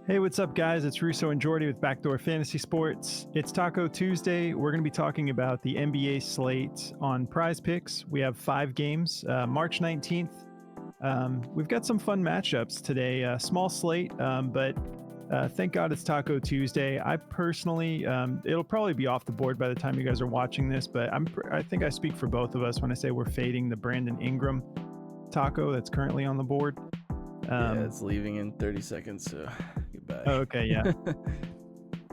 Hey, what's up, guys? It's Russo and Jordy with Backdoor Fantasy Sports. It's Taco Tuesday. We're going to be talking about the NBA slate on Prize Picks. We have 5 games, March 19th. We've got some fun matchups today. Small slate, but thank God it's Taco Tuesday. I personally, it'll probably be off the board by the time you guys are watching this, but I think I speak for both of us when I say we're fading the Brandon Ingram taco that's currently on the board. Yeah, it's leaving in 30 seconds, so goodbye. Okay, yeah.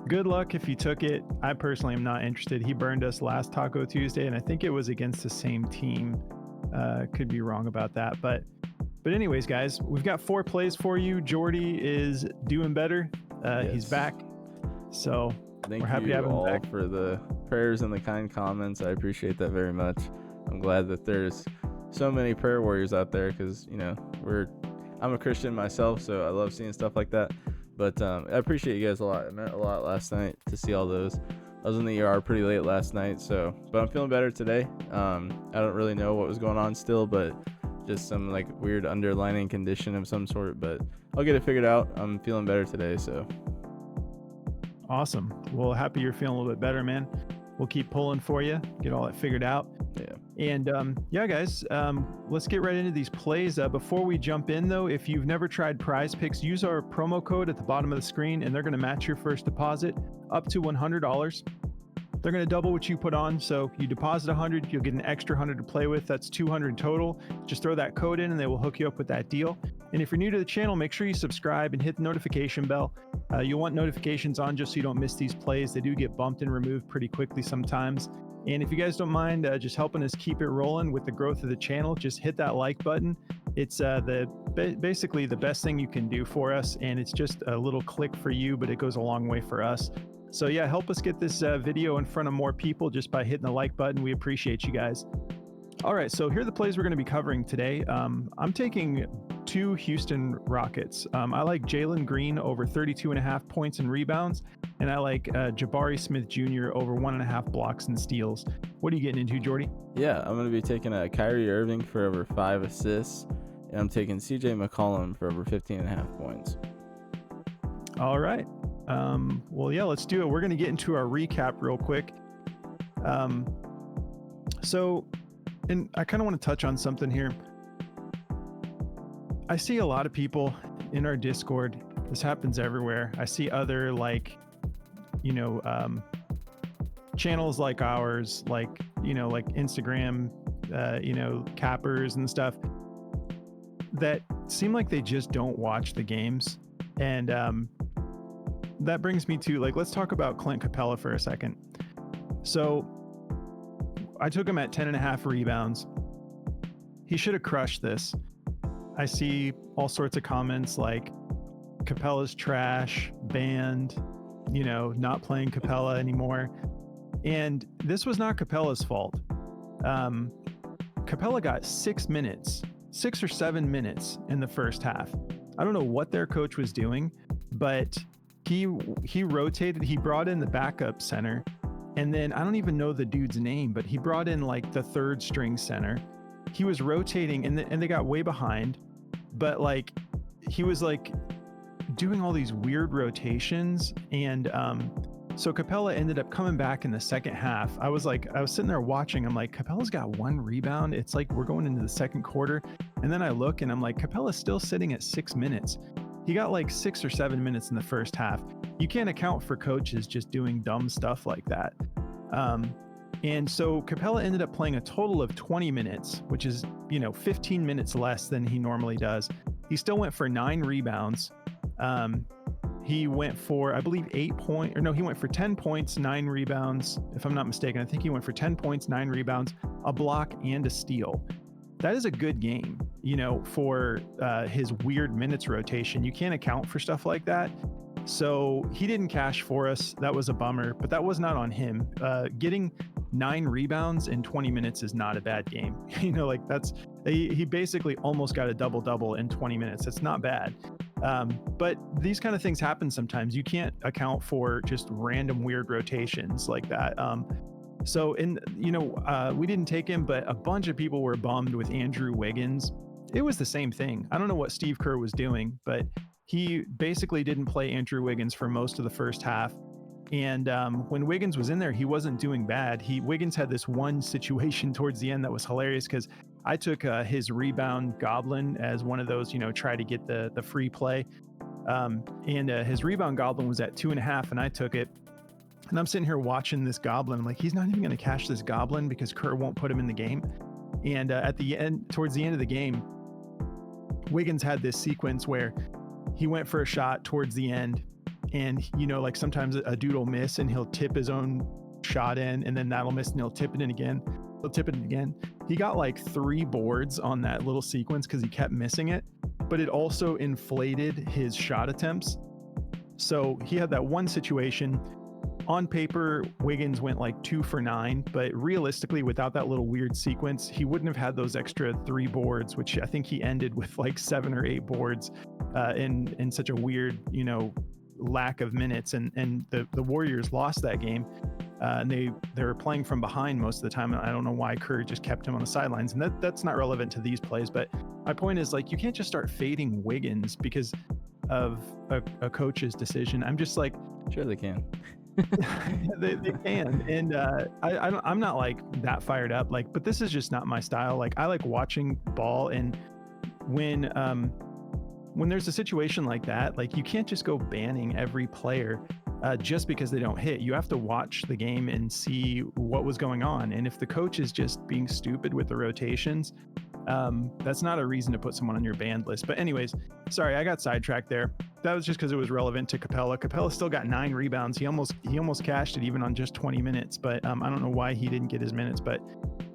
Good luck if you took it. I personally am not interested. He burned us last Taco Tuesday, and I think it was against the same team. Could be wrong about that, but anyways, guys, we've got 4 plays for you. Jordy is doing better. Yes. He's back, so Thank we're happy you to have him all back. for the prayers and the kind comments. I appreciate that very much. I'm glad that there's so many prayer warriors out there because, I'm a Christian myself, so I love seeing stuff like that. But I appreciate you guys a lot. It meant a lot last night to see all those. I was in the ER pretty late last night, but I'm feeling better today. I don't really know what was going on still, but just some like weird underlying condition of some sort. But I'll get it figured out. I'm feeling better today, so. Awesome. Well, happy you're feeling a little bit better, man. We'll keep pulling for you, get all that figured out. Yeah. And yeah, guys, let's get right into these plays. Before we jump in, though, if you've never tried Prize Picks, use our promo code at the bottom of the screen, and they're going to match your first deposit up to $100. They're going to double what you put on. So you deposit 100, you'll get an extra 100 to play with. That's 200 total. Just throw that code in, and they will hook you up with that deal. And if you're new to the channel, make sure you subscribe and hit the notification bell. You'll want notifications on just so you don't miss these plays. They do get bumped and removed pretty quickly sometimes. And if you guys don't mind just helping us keep it rolling with the growth of the channel, just hit that like button. It's basically the best thing you can do for us, and it's just a little click for you, but it goes a long way for us. So yeah, help us get this video in front of more people just by hitting the like button. We appreciate you guys. All right, so here are the plays we're going to be covering today. I'm taking 2 Houston Rockets. I like Jaylen Green over 32.5 points and rebounds, and I like Jabari Smith Jr. over 1.5 blocks and steals. What are you getting into, Jordy? Yeah, I'm going to be taking Kyrie Irving for over 5 assists, and I'm taking CJ McCollum for over 15.5 points. All right. Well, yeah, let's do it. We're going to get into our recap real quick. And I kind of want to touch on something here. I see a lot of people in our Discord. This happens everywhere. I see other channels like ours, like Instagram, cappers and stuff that seem like they just don't watch the games. And that brings me to let's talk about Clint Capella for a second. So I took him at 10.5 rebounds. He should have crushed this. I see all sorts of comments like Capella's trash, banned, not playing Capella anymore. And this was not Capella's fault. Capella got 6 or 7 minutes in the first half. I don't know what their coach was doing, but he rotated. He brought in the backup center, and then I don't even know the dude's name, but he brought in the 3rd string center. He was rotating, and they got way behind, but he was doing all these weird rotations, and so Capella ended up coming back in the second half. I was sitting there watching. I'm like, Capella's got 1 rebound. It's like we're going into the second quarter, and then I look and I'm like, Capella's still sitting at 6 minutes. He got 6 or 7 minutes in the first half. You can't account for coaches just doing dumb stuff like that. And so Capella ended up playing a total of 20 minutes, which is, 15 minutes less than he normally does. He still went for 9 rebounds. He went for, I believe, he went for 10 points, 9 rebounds. If I'm not mistaken, I think he went for 10 points, 9 rebounds, a block, and a steal. That is a good game, for his weird minutes rotation. You can't account for stuff like that. So he didn't cash for us. That was a bummer, but that was not on him. Getting 9 rebounds in 20 minutes is not a bad game. He basically almost got a double-double in 20 minutes. It's not bad. But these kind of things happen sometimes. You can't account for just random weird rotations like that. We didn't take him, but a bunch of people were bummed with Andrew Wiggins. It was the same thing. I don't know what Steve Kerr was doing, but he basically didn't play Andrew Wiggins for most of the first half. And when Wiggins was in there, he wasn't doing bad. Wiggins had this one situation towards the end that was hilarious because I took his rebound goblin as one of those, try to get the free play. And his rebound goblin was at 2.5, and I took it. And I'm sitting here watching this goblin. I'm like, he's not even going to cash this goblin because Kerr won't put him in the game. And towards the end of the game, Wiggins had this sequence where he went for a shot towards the end. And, like sometimes a dude will miss and he'll tip his own shot in, and then that'll miss and he'll tip it in again. He'll tip it in again. He got like 3 boards on that little sequence because he kept missing it, but it also inflated his shot attempts. So he had that one situation. On paper, Wiggins went like 2 for 9, but realistically, without that little weird sequence, he wouldn't have had those extra 3 boards, which I think he ended with like 7 or 8 boards in such a weird, lack of minutes. And the Warriors lost that game. And they were playing from behind most of the time. And I don't know why Kerr just kept him on the sidelines. And that's not relevant to these plays. But my point is, like, you can't just start fading Wiggins because of a coach's decision. I'm just like, sure they can. they can. And I'm not like that fired up. Like, but this is just not my style. Like, I like watching ball, and when there's a situation like that, like, you can't just go banning every player just because they don't hit. You have to watch the game and see what was going on. And if the coach is just being stupid with the rotations, that's not a reason to put someone on your banned list. But anyways, sorry, I got sidetracked there. That was just because it was relevant to Capella. Capella still got 9 rebounds. He almost cashed it even on just 20 minutes. But I don't know why he didn't get his minutes. But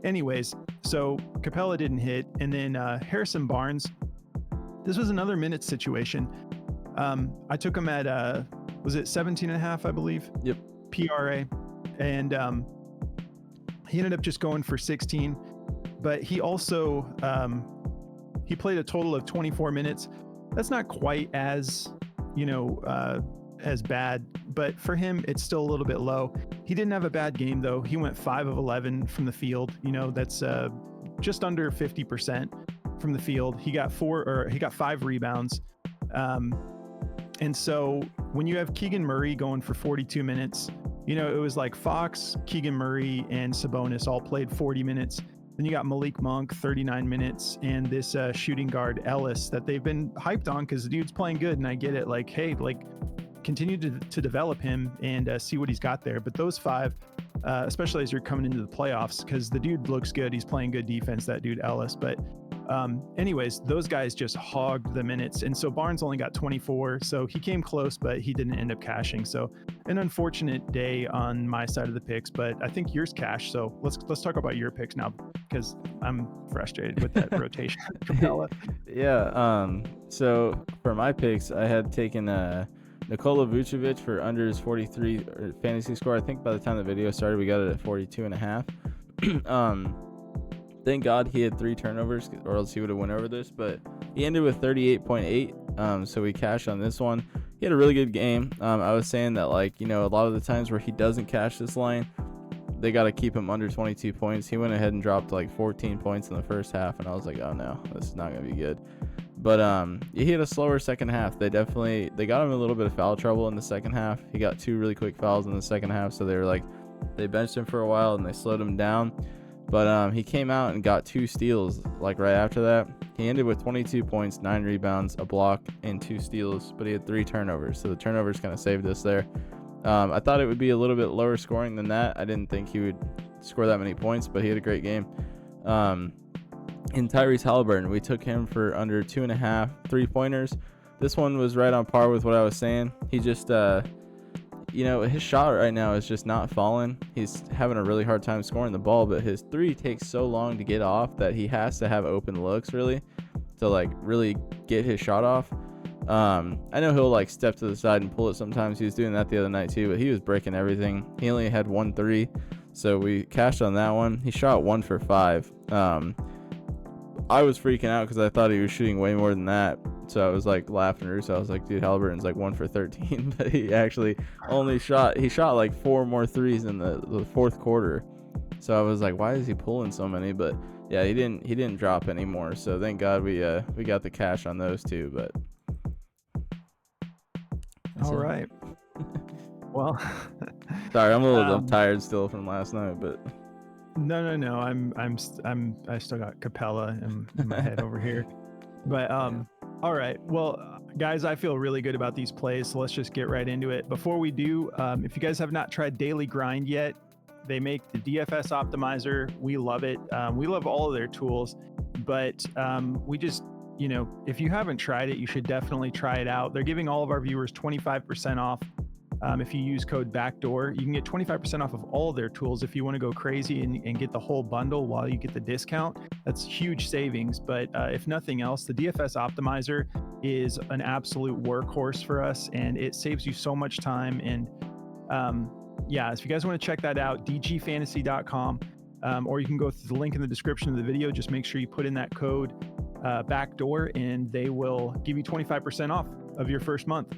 anyways, so Capella didn't hit. And then Harrison Barnes, this was another minutes situation. I took him at, was it 17.5, I believe? Yep. PRA. And he ended up just going for 16. But he also, he played a total of 24 minutes. That's not quite as, as bad, but for him, it's still a little bit low. He didn't have a bad game though. He went 5 of 11 from the field. That's just under 50% from the field. He got 5 rebounds. And so when you have Keegan Murray going for 42 minutes, it was like Fox, Keegan Murray, and Sabonis all played 40 minutes. Then you got Malik Monk, 39 minutes, and this shooting guard Ellis that they've been hyped on because the dude's playing good, and I get it. Like, hey, like, continue to develop him and see what he's got there. But those 5, especially as you're coming into the playoffs, because the dude looks good. He's playing good defense, that dude Ellis. But anyways, those guys just hogged the minutes. And so Barnes only got 24. So he came close, but he didn't end up cashing. So an unfortunate day on my side of the picks, but I think yours cashed. So let's talk about your picks now, because I'm frustrated with that rotation. Yeah. So for my picks, I had taken Nikola Vucevic for under his 43 fantasy score. I think by the time the video started, we got it at 42.5. Thank God he had 3 turnovers, or else he would have went over this. But he ended with 38.8. So we cashed on this one. He had a really good game. I was saying that, like, a lot of the times where he doesn't cash this line, they got to keep him under 22 points. He went ahead and dropped like 14 points in the first half, and I was like, oh no, this is not gonna be good. But he had a slower second half. They got him a little bit of foul trouble in the second half. He got 2 really quick fouls in the second half, so they benched him for a while and they slowed him down. But he came out and got 2 steals like right after that. He ended with 22 points, 9 rebounds, a block, and 2 steals, but he had 3 turnovers. So the turnovers kind of saved us there. I thought it would be a little bit lower scoring than that. I didn't think he would score that many points, but he had a great game. In Tyrese Halliburton, we took him for under 2.5 3-pointers. This one was right on par with what I was saying. He just, his shot right now is just not falling. He's having a really hard time scoring the ball, but his 3 takes so long to get off that he has to have open looks really to like really get his shot off. I know he'll like step to the side and pull it sometimes. He was doing that the other night too, but he was breaking everything. He only had 1 3, so we cashed on that one. He shot 1 for 5. I was freaking out because I thought he was shooting way more than that, so I was like laughing at Russo. I was like, dude, Halliburton's like 1 for 13, but he actually only shot like 4 more threes in the fourth quarter. So I was like, why is he pulling so many? But yeah, he didn't drop anymore. So thank God we got the cash on those 2. But All right. Well, sorry, I'm tired still from last night, but no. I still got Capella in my head over here. But all right. Well, guys, I feel really good about these plays, so let's just get right into it. Before we do, if you guys have not tried Daily Grind yet, they make the DFS optimizer. We love it. We love all of their tools, but we just, if you haven't tried it, you should definitely try it out. They're giving all of our viewers 25% off. If you use code BACKDOOR, you can get 25% off of all their tools if you want to go crazy and get the whole bundle while you get the discount. That's huge savings. But if nothing else, the DFS optimizer is an absolute workhorse for us, and it saves you so much time. And yeah, if you guys want to check that out, dgfantasy.com, or you can go through the link in the description of the video. Just make sure you put in that code BACKDOOR, and they will give you 25% off of your first month.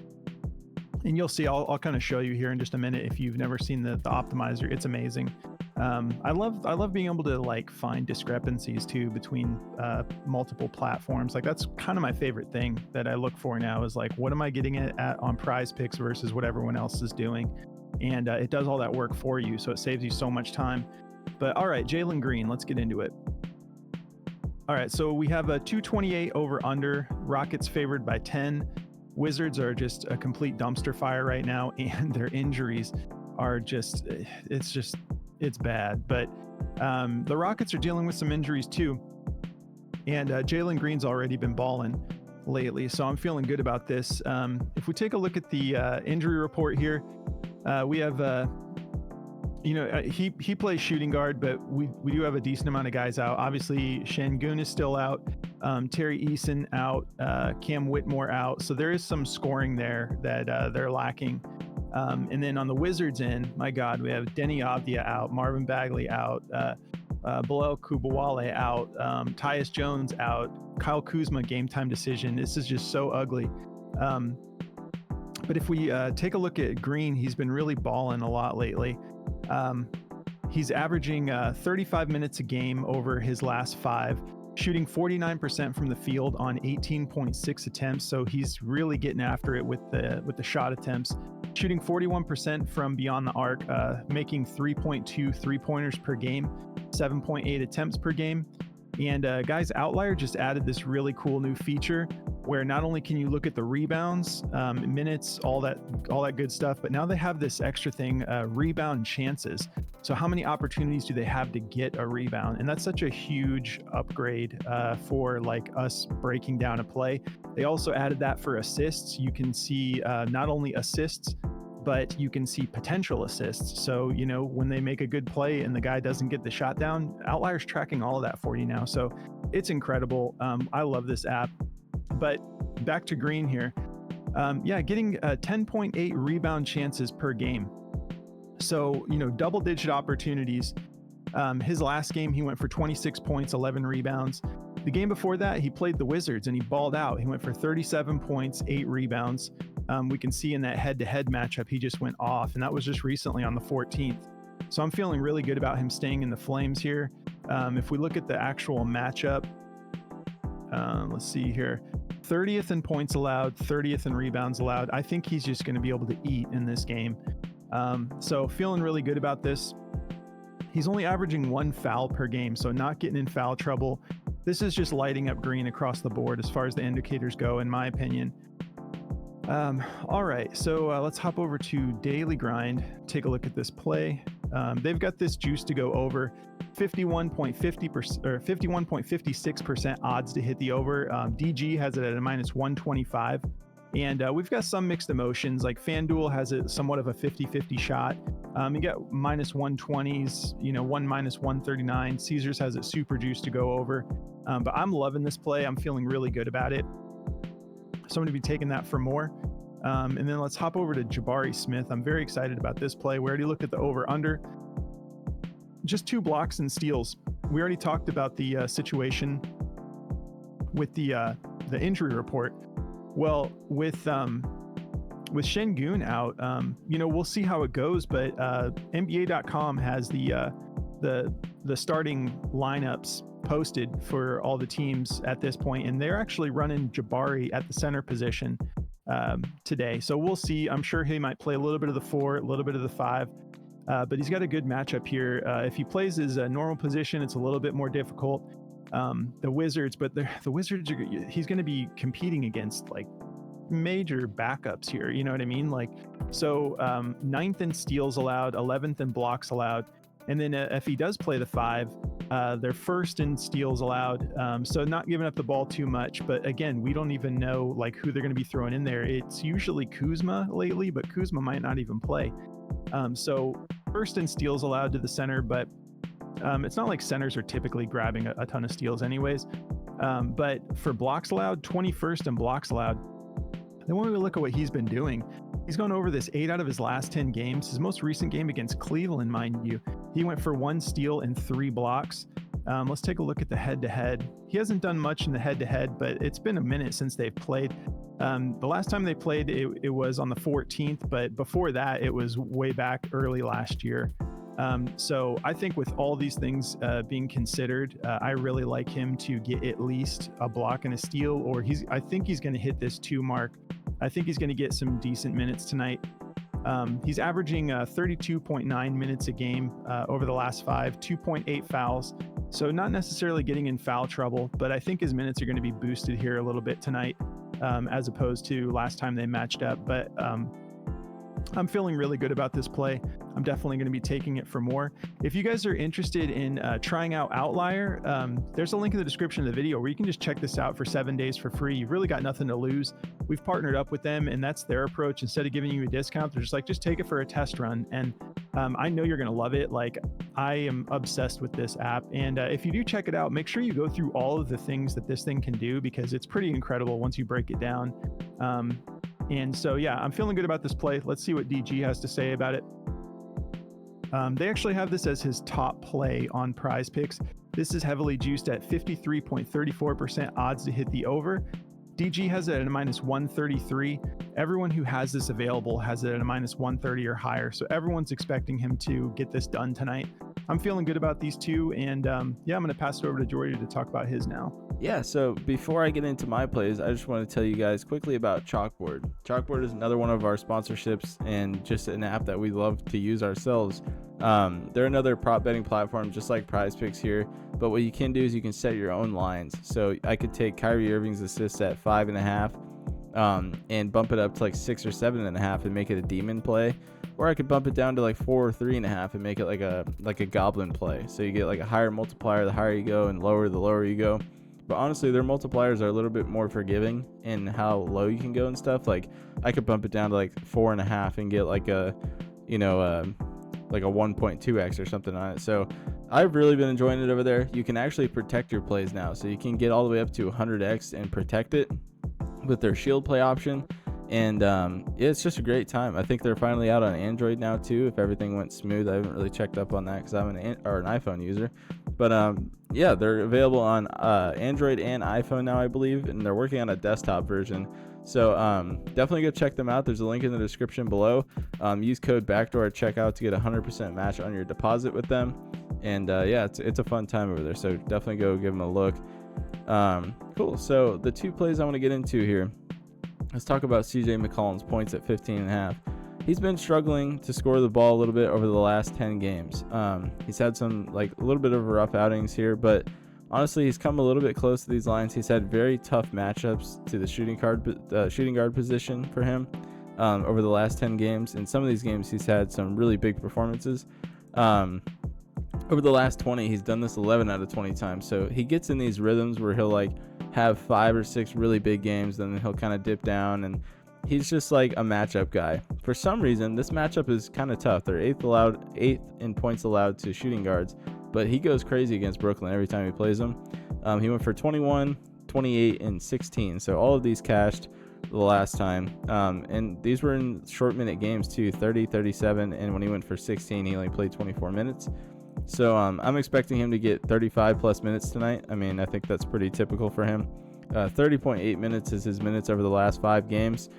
And you'll see, I'll kind of show you here in just a minute. If you've never seen the optimizer, it's amazing. I love being able to like find discrepancies too between multiple platforms. Like that's kind of my favorite thing that I look for now is like, what am I getting at on Prize Picks versus what everyone else is doing? And it does all that work for you, so it saves you so much time. But all right, Jaylen Green, let's get into it. All right, so we have a 228 over under. Rockets favored by 10. Wizards are just a complete dumpster fire right now, and their injuries are just, it's bad. But the Rockets are dealing with some injuries too. And Jaylen Green's already been balling lately, so I'm feeling good about this. If we take a look at the injury report here, we have, he plays shooting guard, but we do have a decent amount of guys out. Obviously, Şengün is still out. Terry Eason out, Cam Whitmore out. So there is some scoring there that they're lacking. And then on the Wizards end, my God, we have Denny Avdia out, Marvin Bagley out, Bilal Kubawale out, Tyus Jones out, Kyle Kuzma game time decision. This is just so ugly. But if we take a look at Green, he's been really balling a lot lately. He's averaging 35 minutes a game over his last 5. Shooting 49% from the field on 18.6 attempts, so he's really getting after it with the shot attempts. Shooting 41% from beyond the arc, making 3.2 3-pointers per game, 7.8 attempts per game. And guys, Outlier just added this really cool new feature where not only can you look at the rebounds, minutes, all that good stuff, but now they have this extra thing, rebound chances. So how many opportunities do they have to get a rebound? And that's such a huge upgrade for like us breaking down a play. They also added that for assists. You can see not only assists, but you can see potential assists. So, when they make a good play and the guy doesn't get the shot down, Outlier's tracking all of that for you now. So it's incredible. I love this app. But back to Green here. Getting 10.8 rebound chances per game. So, double-digit opportunities. His last game, he went for 26 points, 11 rebounds. The game before that, he played the Wizards and he balled out. He went for 37 points, 8 rebounds. We can see in that head-to-head matchup, he just went off, and that was just recently on the 14th. So I'm feeling really good about him staying in the Flames here. If we look at the actual matchup, let's see here. 30th in points allowed, 30th in rebounds allowed. I think he's just going to be able to eat in this game. So feeling really good about this. He's only averaging 1 foul per game, so not getting in foul trouble. This is just lighting up Green across the board as far as the indicators go, in my opinion. All right, so let's hop over to Daily Grind, take a look at this play. They've got this juice to go over, 51.50% or 51.56% odds to hit the over. DG has it at a minus 125. And we've got some mixed emotions, like FanDuel has it somewhat of a 50-50 shot. You got minus 120s, one minus 139. Caesars has it super juiced to go over. But I'm loving this play. I'm feeling really good about it. So I'm going to be taking that for more. And then let's hop over to Jabari Smith. I'm very excited about this play. We already looked at the over-under. Just 2 blocks and steals. We already talked about the situation with the injury report. Well, with Şengün out, we'll see how it goes. But NBA.com has the starting lineups posted for all the teams at this point, and they're actually running Jabari at the center position. today. So we'll see. I'm sure he might play a little bit of the 4, a little bit of the 5. But he's got a good matchup here. If he plays his normal position, it's a little bit more difficult. The Wizards, but the Wizards, he's going to be competing against like major backups here. You know what I mean? Like, so 9th in steals allowed, 11th in blocks allowed. And then if he does play the 5, they're 1st in steals allowed. So not giving up the ball too much. But again, we don't even know like who they're going to be throwing in there. It's usually Kuzma lately, but Kuzma might not even play. So 1st in steals allowed to the center, but it's not like centers are typically grabbing a ton of steals anyways. But for blocks allowed, 21st in blocks allowed. Then when we look at what he's been doing, he's gone over this 8 out of his last 10 games. His most recent game against Cleveland, mind you, he went for 1 steal and 3 blocks. Let's take a look at the head-to-head. He hasn't done much in the head-to-head, but it's been a minute since they've played. The last time they played, it was on the 14th, but before that, it was way back early last year. So I think with all these things being considered, I really like him to get at least a block and a steal, or I think he's going to hit this 2 mark. I think he's going to get some decent minutes tonight. He's averaging 32.9 minutes a game over the last 5, 2.8 fouls. So not necessarily getting in foul trouble, but I think his minutes are going to be boosted here a little bit tonight as opposed to last time they matched up. But I'm feeling really good about this play. I'm definitely going to be taking it for more. If you guys are interested in trying out Outlier, there's a link in the description of the video where you can just check this out for 7 days for free. You've really got nothing to lose. We've partnered up with them, and that's their approach. Instead of giving you a discount, they're just like, just take it for a test run. And I know you're going to love it. Like, I am obsessed with this app. And if you do check it out, make sure you go through all of the things that this thing can do, because it's pretty incredible once you break it down. And so, yeah, I'm feeling good about this play. Let's see what DG has to say about it. They actually have this as his top play on Prize Picks. This is heavily juiced at 53.34% odds to hit the over. DG has it at a -133. Everyone who has this available has it at a -130 or higher. So everyone's expecting him to get this done tonight. I'm feeling good about these two. And yeah, I'm going to pass it over to Jordy to talk about his now. Yeah, so before I get into my plays, I just want to tell you guys quickly about Chalkboard. Chalkboard is another one of our sponsorships and just an app that we love to use ourselves. They're another prop betting platform just like Prize Picks here, but what you can do is you can set your own lines. So I could take Kyrie Irving's assists at 5.5 and bump it up to like 6 or 7.5 and make it a demon play. Or I could bump it down to like 4 or 3.5 and make it like a goblin play. So you get like a higher multiplier the higher you go, and lower the lower you go. But honestly, their multipliers are a little bit more forgiving in how low you can go and stuff. Like I could bump it down to like 4.5 and get like a, like a 1.2x or something on it. So I've really been enjoying it over there. You can actually protect your plays now. So you can get all the way up to 100x and protect it with their shield play option. And it's just a great time. I think they're finally out on Android now too, if everything went smooth. I haven't really checked up on that because I'm an iPhone user. But yeah, they're available on Android and iPhone now, I believe, and they're working on a desktop version. So definitely go check them out. There's a link in the description below. Use code BACKDOOR at checkout to get a 100% match on your deposit with them. And yeah, it's a fun time over there. So definitely go give them a look. Cool. So the 2 plays I want to get into here. Let's talk about CJ McCollum's points at 15.5. He's been struggling to score the ball a little bit over the last 10 games. He's had some a little bit of rough outings here, but honestly, he's come a little bit close to these lines. He's had very tough matchups to the shooting guard position for him over the last 10 games. In some of these games, he's had some really big performances. Over the last 20, he's done this 11 out of 20 times. So he gets in these rhythms where he'll have 5 or 6 really big games, then he'll kind of dip down, and he's just like a matchup guy. For some reason, this matchup is kind of tough. They're 8th in points allowed to shooting guards, but he goes crazy against Brooklyn every time he plays them. He went for 21, 28, and 16. So all of these cashed the last time. And these were in short minute games too, 30, 37. And when he went for 16, he only played 24 minutes. So I'm expecting him to get 35 plus minutes tonight. I mean, I think that's pretty typical for him. 30.8 minutes is his minutes over the last 5 games.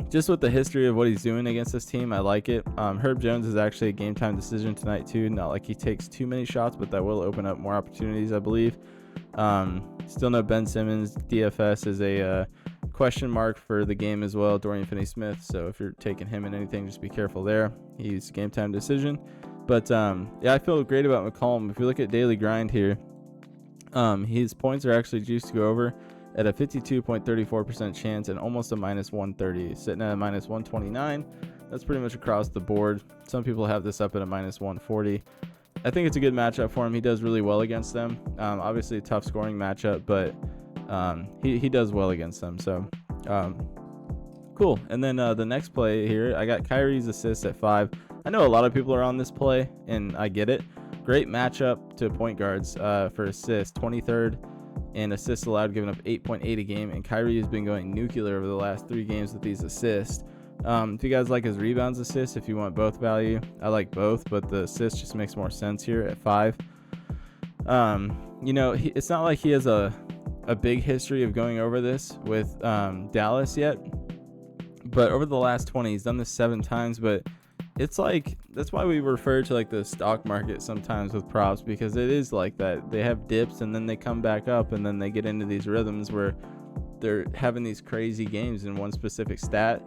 Just with the history of what he's doing against this team, I like it. Herb Jones is actually a game time decision tonight too. Not like he takes too many shots, but that will open up more opportunities, I believe. Still no Ben Simmons. DFS is a question mark for the game as well, Dorian Finney-Smith. So if you're taking him in anything, just be careful there. He's game time decision. But yeah, I feel great about McCollum. If you look at daily grind here, his points are actually juiced to go over at a 52.34% chance and almost a minus 130, sitting at a minus 129. That's pretty much across the board. Some people have this up at a minus 140. I think it's a good matchup for him. He does really well against them. Obviously a tough scoring matchup, but he does well against them. So cool. And then the next play here, I got Kyrie's assists at 5. I know a lot of people are on this play, and I get it. Great matchup to point guards for assists, 23rd in assists allowed, giving up 8.8 a game, and Kyrie has been going nuclear over the last 3 games with these assists. If you guys like his rebounds assists, if you want both value, I like both, but the assist just makes more sense here at 5. It's not like he has a big history of going over this with Dallas yet, but over the last 20, he's done this 7 times. But it's like, that's why we refer to like the stock market sometimes with props, because it is like that. They have dips and then they come back up, and then they get into these rhythms where they're having these crazy games in one specific stat.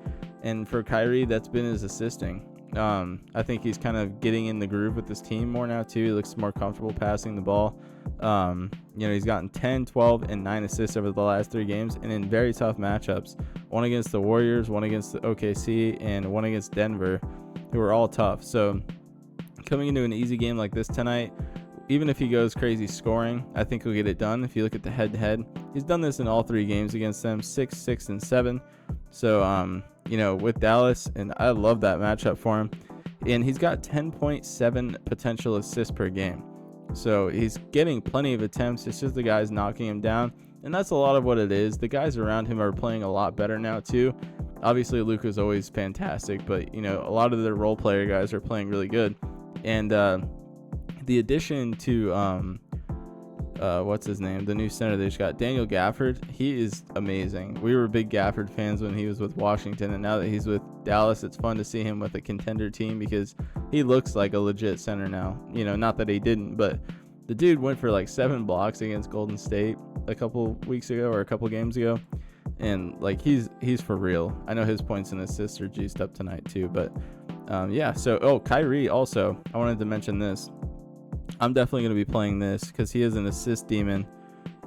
And for Kyrie, that's been his assisting. I think he's kind of getting in the groove with this team more now too. He looks more comfortable passing the ball. He's gotten 10, 12, and 9 assists over the last 3 games, and in very tough matchups. One against the Warriors, one against the OKC, and one against Denver, who are all tough. So coming into an easy game like this tonight, even if he goes crazy scoring, I think he'll get it done. If you look at the head-to-head, he's done this in all 3 games against them, 6, 6, and 7. So, with Dallas, and I love that matchup for him. And he's got 10.7 potential assists per game. So he's getting plenty of attempts. It's just the guys knocking him down. And that's a lot of what it is. The guys around him are playing a lot better now too. Obviously, Luka's always fantastic, but, a lot of their role player guys are playing really good. And the addition to what's his name, the new center they just got, Daniel Gafford, he is amazing. We were big Gafford fans when he was with Washington, and now that he's with Dallas, it's fun to see him with a contender team because he looks like a legit center now. Not that he didn't, but the dude went for like 7 blocks against Golden State a couple weeks ago or a couple games ago, and like he's for real. I know his points and assists are juiced up tonight too, but Kyrie also, I wanted to mention this. I'm definitely going to be playing this because he is an assist demon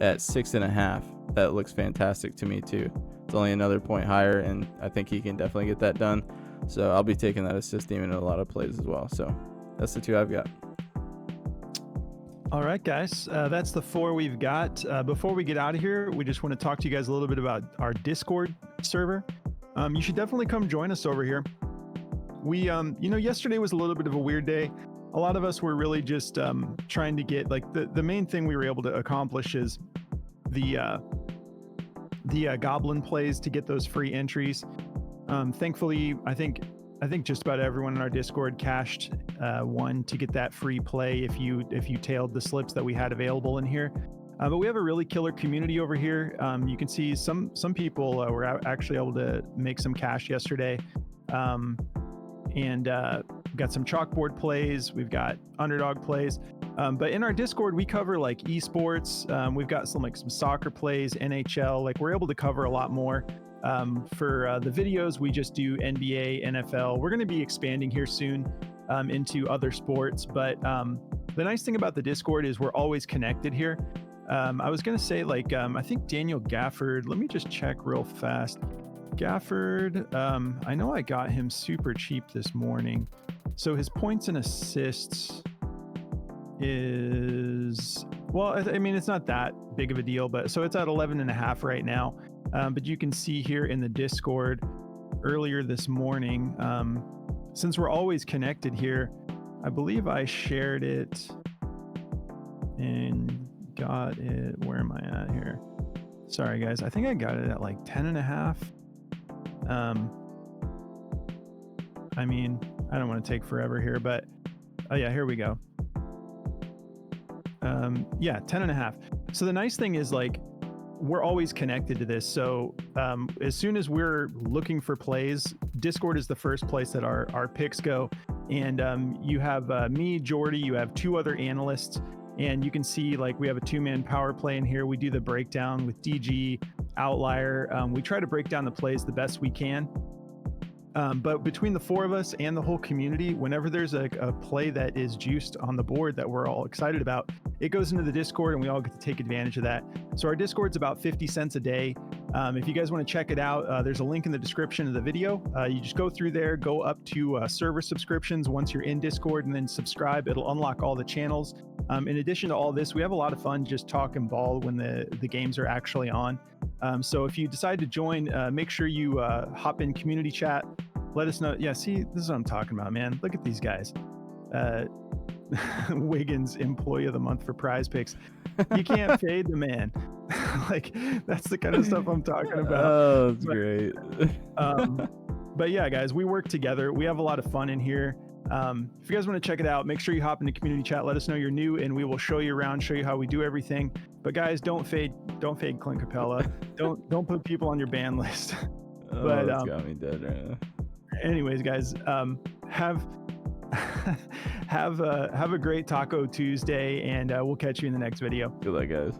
at 6.5. That looks fantastic to me too. It's only another point higher, and I think he can definitely get that done. So I'll be taking that assist demon in a lot of plays as well. So that's the 2 I've got. All right, guys, that's the 4 we've got. Before we get out of here, we just want to talk to you guys a little bit about our Discord server. You should definitely come join us over here. We, yesterday was a little bit of a weird day. A lot of us were really just trying to get, like, the main thing we were able to accomplish is the goblin plays to get those free entries. Thankfully, I think just about everyone in our Discord cashed one to get that free play if you tailed the slips that we had available in here. But we have a really killer community over here. You can see some people were actually able to make some cash yesterday. And got some chalkboard plays, we've got underdog plays, but in our Discord we cover like esports. We've got some soccer plays, NHL. Like, we're able to cover a lot more. For the videos, we just do NBA, NFL. We're going to be expanding here soon into other sports, but the nice thing about the Discord is we're always connected here. I was going to say, I think Daniel Gafford, let me just check real fast. Gafford, I know I got him super cheap this morning. So his points and assists is, well, I mean, it's not that big of a deal, but so it's at 11.5 right now. But you can see here in the Discord earlier this morning, since we're always connected here, I believe I shared it and got it. Where am I at here? Sorry, guys. I think I got it at like 10.5. I mean, I don't want to take forever here, but oh yeah, here we go. 10.5. So the nice thing is, like, we're always connected to this. So as soon as we're looking for plays, Discord is the first place that our picks go. And you have me, Jordy, you have 2 other analysts, and you can see, like, we have a 2-man power play in here. We do the breakdown with DG, outlier. We try to break down the plays the best we can. But between the four of us and the whole community, whenever there's a play that is juiced on the board that we're all excited about, it goes into the Discord and we all get to take advantage of that. So our Discord's about 50 cents a day. If you guys want to check it out, there's a link in the description of the video. You just go through there, go up to server subscriptions once you're in Discord, and then subscribe. It'll unlock all the channels. In addition to all this, we have a lot of fun just talking ball when the games are actually on. So if you decide to join, make sure you hop in community chat. Let us know. Yeah, see, this is what I'm talking about, man. Look at these guys. Wiggins, employee of the month for Prize Picks. You can't fade the man. Like, that's the kind of stuff I'm talking about. Oh, that's great. But yeah, guys, we work together. We have a lot of fun in here. If you guys want to check it out, make sure you hop into community chat. Let us know you're new, and we will show you around, show you how we do everything. But guys, don't fade Clint Capella. don't put people on your ban list. But that's got me dead right now. Anyways, guys, have a great Taco Tuesday, and we'll catch you in the next video. Good luck, guys.